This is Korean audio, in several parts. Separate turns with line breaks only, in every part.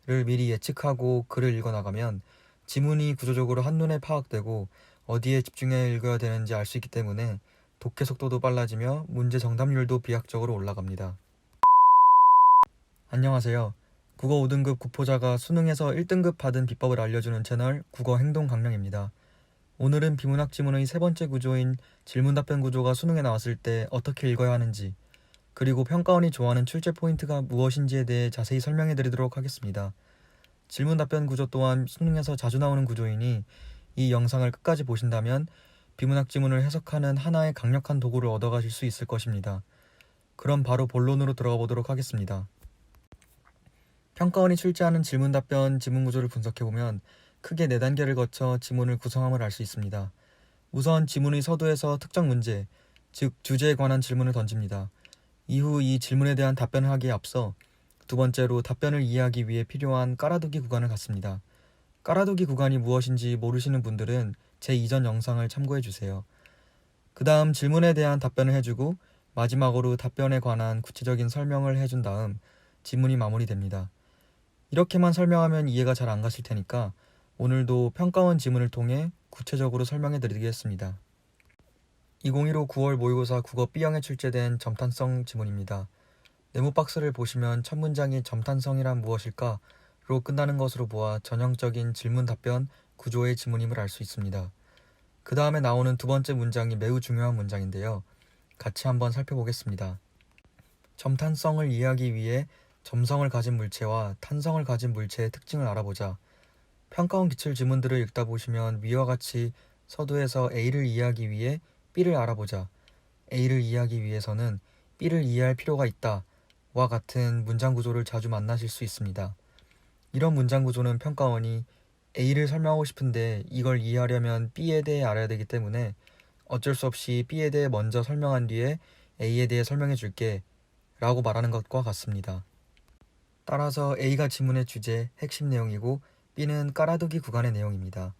미리 예측하고 글을 읽어나가면 지문이 구조적으로 한눈에 파악되고 어디에 집중해 읽어야 되는지 알 수 있기 때문에 독해 속도도 빨라지며 문제 정답률도 비약적으로 올라갑니다. 안녕하세요. 국어 5등급 구포자가 수능에서 1등급 받은 비법을 알려주는 채널 국어 행동 강령입니다. 오늘은 비문학 지문의 세 번째 구조인 질문답변 구조가 수능에 나왔을 때 어떻게 읽어야 하는지, 그리고 평가원이 좋아하는 출제 포인트가 무엇인지에 대해 자세히 설명해 드리도록 하겠습니다. 질문답변 구조 또한 수능에서 자주 나오는 구조이니 이 영상을 끝까지 보신다면 비문학 지문을 해석하는 하나의 강력한 도구를 얻어가실 수 있을 것입니다. 그럼 바로 본론으로 들어가 보도록 하겠습니다. 평가원이 출제하는 질문답변 지문 구조를 분석해보면 크게 4단계를 거쳐 지문을 구성함을 알 수 있습니다. 우선 지문의 서두에서 특정 문제, 즉 주제에 관한 질문을 던집니다. 이후 이 질문에 대한 답변을 하기에 앞서 두 번째로 답변을 이해하기 위해 필요한 깔아두기 구간을 갖습니다. 깔아두기 구간이 무엇인지 모르시는 분들은 제 이전 영상을 참고해주세요. 그 다음 질문에 대한 답변을 해주고 마지막으로 답변에 관한 구체적인 설명을 해준 다음 지문이 마무리됩니다. 이렇게만 설명하면 이해가 잘 안 가실 테니까 오늘도 평가원 지문을 통해 구체적으로 설명해 드리겠습니다. 2015 9월 모의고사 국어 B형에 출제된 점탄성 지문입니다. 네모 박스를 보시면 첫 문장이 점탄성이란 무엇일까? 로 끝나는 것으로 보아 전형적인 질문 답변 구조의 지문임을 알 수 있습니다. 그 다음에 나오는 두 번째 문장이 매우 중요한 문장인데요. 같이 한번 살펴보겠습니다. 점탄성을 이해하기 위해 점성을 가진 물체와 탄성을 가진 물체의 특징을 알아보자. 평가원 기출 지문들을 읽다 보시면 위와 같이 서두에서 A를 이해하기 위해 B를 알아보자. A를 이해하기 위해서는 B를 이해할 필요가 있다. 와 같은 문장 구조를 자주 만나실 수 있습니다. 이런 문장 구조는 평가원이 A를 설명하고 싶은데 이걸 이해하려면 B에 대해 알아야 되기 때문에 어쩔 수 없이 B에 대해 먼저 설명한 뒤에 A에 대해 설명해 줄게 라고 말하는 것과 같습니다. 따라서 A가 지문의 주제, 핵심 내용이고 B는 깔아두기 구간의 내용입니다.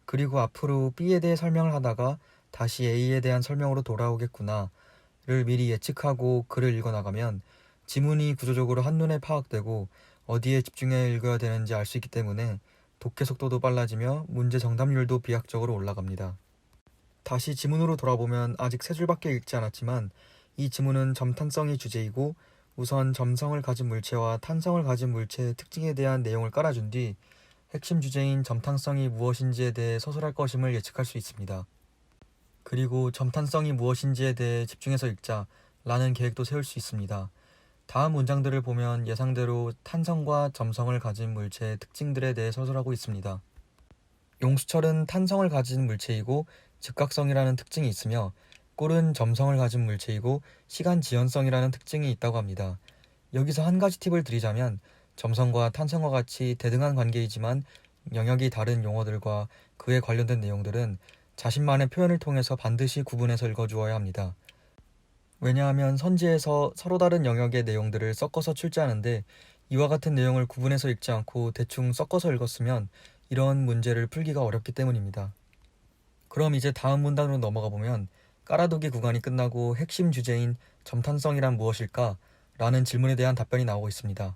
그리고 앞으로 B에 대해 설명을 하다가 다시 A에 대한 설명으로 돌아오겠구나 를 미리 예측하고 글을 읽어나가면 지문이 구조적으로 한눈에 파악되고 어디에 집중해 읽어야 되는지 알 수 있기 때문에 독해 속도도 빨라지며 문제 정답률도 비약적으로 올라갑니다. 다시 지문으로 돌아보면 아직 세 줄밖에 읽지 않았지만 이 지문은 점탄성이 주제이고 우선 점성을 가진 물체와 탄성을 가진 물체의 특징에 대한 내용을 깔아준 뒤 핵심 주제인 점탄성이 무엇인지에 대해 서술할 것임을 예측할 수 있습니다. 그리고 점탄성이 무엇인지에 대해 집중해서 읽자 라는 계획도 세울 수 있습니다. 다음 문장들을 보면 예상대로 탄성과 점성을 가진 물체의 특징들에 대해 서술하고 있습니다. 용수철은 탄성을 가진 물체이고 즉각성이라는 특징이 있으며 꿀은 점성을 가진 물체이고 시간 지연성이라는 특징이 있다고 합니다. 여기서 한 가지 팁을 드리자면 점성과 탄성과 같이 대등한 관계이지만 영역이 다른 용어들과 그에 관련된 내용들은 자신만의 표현을 통해서 반드시 구분해서 읽어주어야 합니다. 왜냐하면 선지에서 서로 다른 영역의 내용들을 섞어서 출제하는데 이와 같은 내용을 구분해서 읽지 않고 대충 섞어서 읽었으면 이런 문제를 풀기가 어렵기 때문입니다. 그럼 이제 다음 문단으로 넘어가 보면 깔아두기 구간이 끝나고 핵심 주제인 점탄성이란 무엇일까? 라는 질문에 대한 답변이 나오고 있습니다.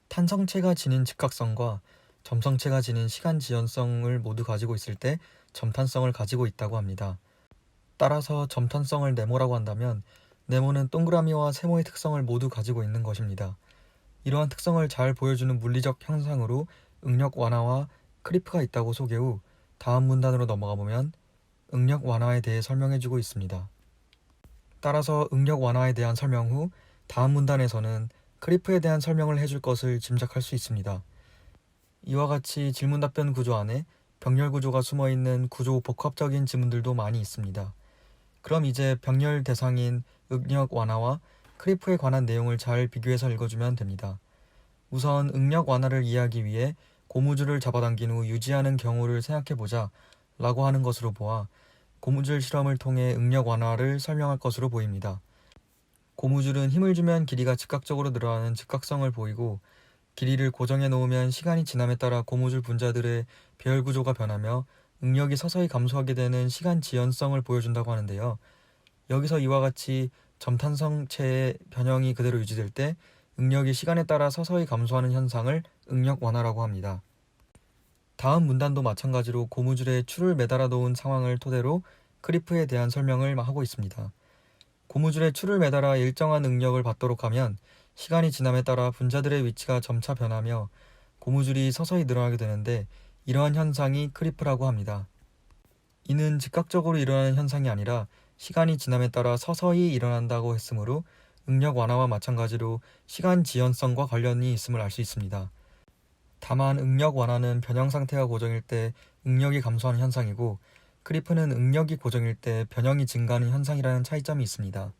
탄성체가 지닌 즉각성과 점성체가 지닌 시간 지연성을 모두 가지고 있을 때 점탄성을 가지고 있다고 합니다. 따라서 점탄성을 네모라고 한다면 네모는 동그라미와 세모의 특성을 모두 가지고 있는 것입니다. 이러한 특성을 잘 보여주는 물리적 형상으로 응력 완화와 크리프가 있다고 소개 후 다음 문단으로 넘어가 보면 응력 완화에 대해 설명해주고 있습니다. 따라서 응력 완화에 대한 설명 후 다음 문단에서는 크리프에 대한 설명을 해줄 것을 짐작할 수 있습니다. 이와 같이 질문답변 구조 안에 병렬 구조가 숨어있는 구조 복합적인 지문들도 많이 있습니다. 그럼 이제 병렬 대상인 응력 완화와 크리프에 관한 내용을 잘 비교해서 읽어주면 됩니다. 우선 응력 완화를 이해하기 위해 고무줄을 잡아당긴 후 유지하는 경우를 생각해보자 라고 하는 것으로 보아 고무줄 실험을 통해 응력 완화를 설명할 것으로 보입니다. 고무줄은 힘을 주면 길이가 즉각적으로 늘어나는 즉각성을 보이고 길이를 고정해 놓으면 시간이 지남에 따라 고무줄 분자들의 배열 구조가 변하며 응력이 서서히 감소하게 되는 시간 지연성을 보여준다고 하는데요. 여기서 이와 같이 점탄성체의 변형이 그대로 유지될 때 응력이 시간에 따라 서서히 감소하는 현상을 응력 완화라고 합니다. 다음 문단도 마찬가지로 고무줄에 줄을 매달아 놓은 상황을 토대로 크리프에 대한 설명을 하고 있습니다. 고무줄에 줄을 매달아 일정한 응력을 받도록 하면 시간이 지남에 따라 분자들의 위치가 점차 변하며 고무줄이 서서히 늘어나게 되는데 이러한 현상이 크리프라고 합니다. 이는 즉각적으로 일어나는 현상이 아니라 시간이 지남에 따라 서서히 일어난다고 했으므로 응력 완화와 마찬가지로 시간 지연성과 관련이 있음을 알 수 있습니다. 다만 응력 완화는 변형 상태가 고정일 때 응력이 감소하는 현상이고 크리프는 응력이 고정일 때 변형이 증가하는 현상이라는 차이점이 있습니다.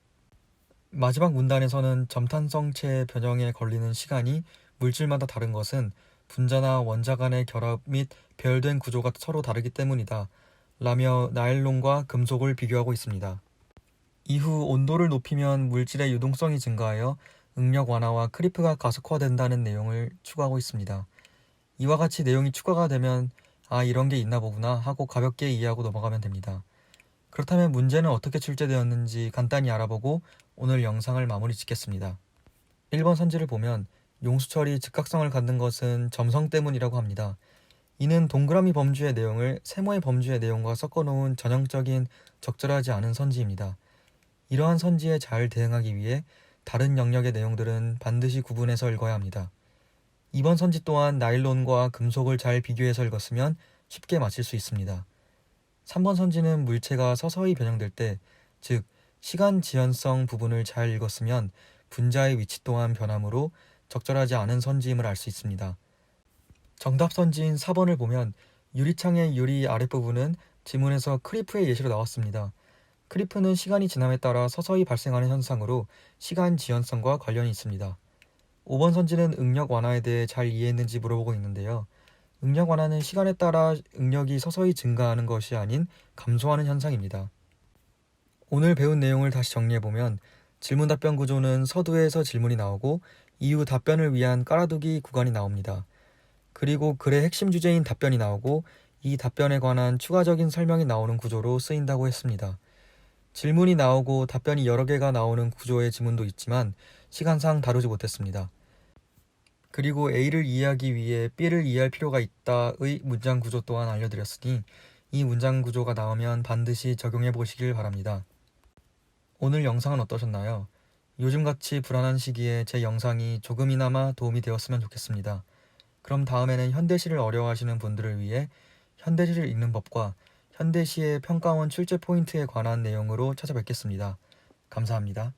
마지막 문단에서는 점탄성체의 변형에 걸리는 시간이 물질마다 다른 것은 분자나 원자 간의 결합 및 배열된 구조가 서로 다르기 때문이다 라며 나일론과 금속을 비교하고 있습니다. 이후 온도를 높이면 물질의 유동성이 증가하여 응력 완화와 크리프가 가속화된다는 내용을 추가하고 있습니다. 이와 같이 내용이 추가가 되면 이런 게 있나 보구나 하고 가볍게 이해하고 넘어가면 됩니다. 그렇다면 문제는 어떻게 출제되었는지 간단히 알아보고 오늘 영상을 마무리 짓겠습니다. 1번 선지를 보면 용수철이 즉각성을 갖는 것은 점성 때문이라고 합니다. 이는 동그라미 범주의 내용을 세모의 범주의 내용과 섞어놓은 전형적인 적절하지 않은 선지입니다. 이러한 선지에 잘 대응하기 위해 다른 영역의 내용들은 반드시 구분해서 읽어야 합니다. 2번 선지 또한 나일론과 금속을 잘 비교해서 읽었으면 쉽게 맞힐 수 있습니다. 3번 선지는 물체가 서서히 변형될 때, 즉 시간 지연성 부분을 잘 읽었으면 분자의 위치 또한 변함으로 적절하지 않은 선지임을 알 수 있습니다. 정답 선지인 4번을 보면 유리창의 유리 아랫부분은 지문에서 크리프의 예시로 나왔습니다. 크리프는 시간이 지남에 따라 서서히 발생하는 현상으로 시간 지연성과 관련이 있습니다. 5번 선지는 응력 완화에 대해 잘 이해했는지 물어보고 있는데요. 응력 완화는 시간에 따라 응력이 서서히 증가하는 것이 아닌 감소하는 현상입니다. 오늘 배운 내용을 다시 정리해보면 질문 답변 구조는 서두에서 질문이 나오고 이후 답변을 위한 깔아두기 구간이 나옵니다. 그리고 글의 핵심 주제인 답변이 나오고 이 답변에 관한 추가적인 설명이 나오는 구조로 쓰인다고 했습니다. 질문이 나오고 답변이 여러 개가 나오는 구조의 지문도 있지만 시간상 다루지 못했습니다. 그리고 A를 이해하기 위해 B를 이해할 필요가 있다의 문장 구조 또한 알려드렸으니 이 문장 구조가 나오면 반드시 적용해 보시길 바랍니다. 오늘 영상은 어떠셨나요? 요즘같이 불안한 시기에 제 영상이 조금이나마 도움이 되었으면 좋겠습니다. 그럼 다음에는 현대시를 어려워하시는 분들을 위해 현대시를 읽는 법과 현대시의 평가원 출제 포인트에 관한 내용으로 찾아뵙겠습니다. 감사합니다.